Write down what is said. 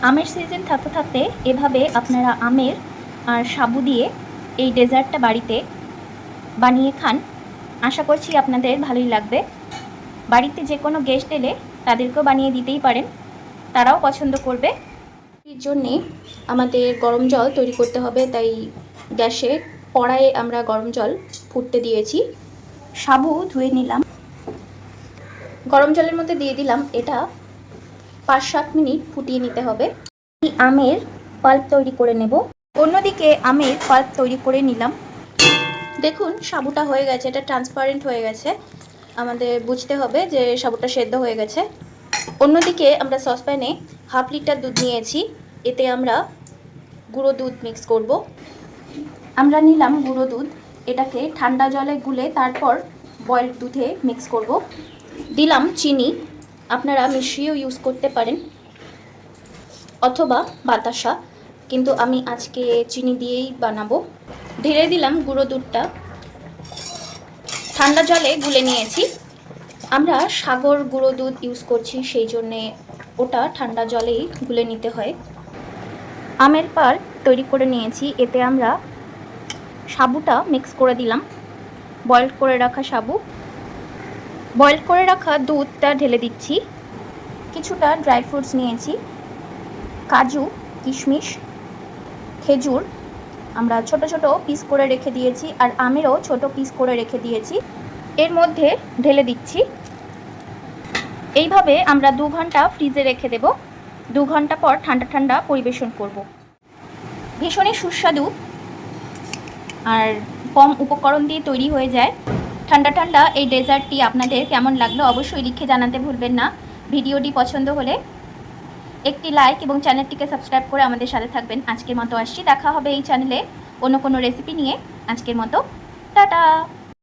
আমের সিজন থাকতে থাকতে এভাবে আপনারা আমের আর সাবু দিয়ে এই ডেজার্টটা বাড়িতে বানিয়ে খান। আশা করছি আপনাদের ভালোই লাগবে। বাড়িতে যে কোনো গেস্ট এলে তাদেরকেও বানিয়ে দিতেই পারেন, তারাও পছন্দ করবে। এর জন্যে আমাদের গরম জল তৈরি করতে হবে, তাই গ্যাসে কড়াইয়ে আমরা গরম জল ফুটতে দিয়েছি। সাবু ধুয়ে নিলাম, গরম জলের মধ্যে দিয়ে দিলাম। এটা 5-7 মিনিট ফুটিয়ে নিতে হবে। আমের পাল্প তৈরি করে নেব। অন্যদিকে আমের পাল্প তৈরি করে নিলাম। দেখুন সাবুটা হয়ে গেছে, এটা ট্রান্সপারেন্ট হয়ে গেছে। আমাদের বুঝতে হবে যে সাবুটা সেদ্ধ হয়ে গেছে। অন্যদিকে আমরা সসপ্যানে 1/2 লিটার দুধ নিয়েছি, এতে আমরা গুঁড়ো দুধ মিক্স করব। আমরা নিলাম গুঁড়ো দুধ, এটাকে ঠান্ডা জলে গুলে তারপর বয়েলড দুধে মিক্স করব। দিলাম চিনি, আপনারা মিশিয়েও ইউজ করতে পারেন অথবা বাতাসা, কিন্তু আমি আজকে চিনি দিয়েই বানাবো। ঢেলে দিলাম গুঁড়ো দুধটা, ঠান্ডা জলে গুলে নিয়েছি। আমরা সাগর গুঁড়ো দুধ ইউজ করছি, সেই জন্যে ওটা ঠান্ডা জলেই গুলে নিতে হয়। আমের পাল্প তৈরি করে নিয়েছি, এতে আমরা সাবুটা মিক্স করে দিলাম, বয়েল করে রাখা সাবু। বয়েল করে রাখা দুধটা ঢেলে দিচ্ছি। কিছুটা ড্রাই ফ্রুটস নিয়েছি, কাজু, কিশমিশ, খেজুর আমরা ছোট ছোট পিস করে রেখে দিয়েছি, আর আমেরও ছোট পিস করে রেখে দিয়েছি, এর মধ্যে ঢেলে দিচ্ছি। এইভাবে আমরা 2 ঘন্টা ফ্রিজে রেখে দেব। 2 ঘন্টা পর ঠান্ডা ঠান্ডা পরিবেশন করব। ভীষণই সুস্বাদু আর কম উপকরণ দিয়ে তৈরি হয়ে যায়। ঠান্ডা ঠান্ডা এই ডেজার্টটি আপনাদের কেমন লাগলো অবশ্যই লিখে জানাতে ভুলবেন না। ভিডিওটি পছন্দ হলে একটি লাইক এবং চ্যানেলটিকে সাবস্ক্রাইব করে আমাদের সাথে থাকবেন। আজকের মতো আসছি, দেখা হবে এই চ্যানেলে অন্য কোনো রেসিপি নিয়ে। আজকের মতো টাটা।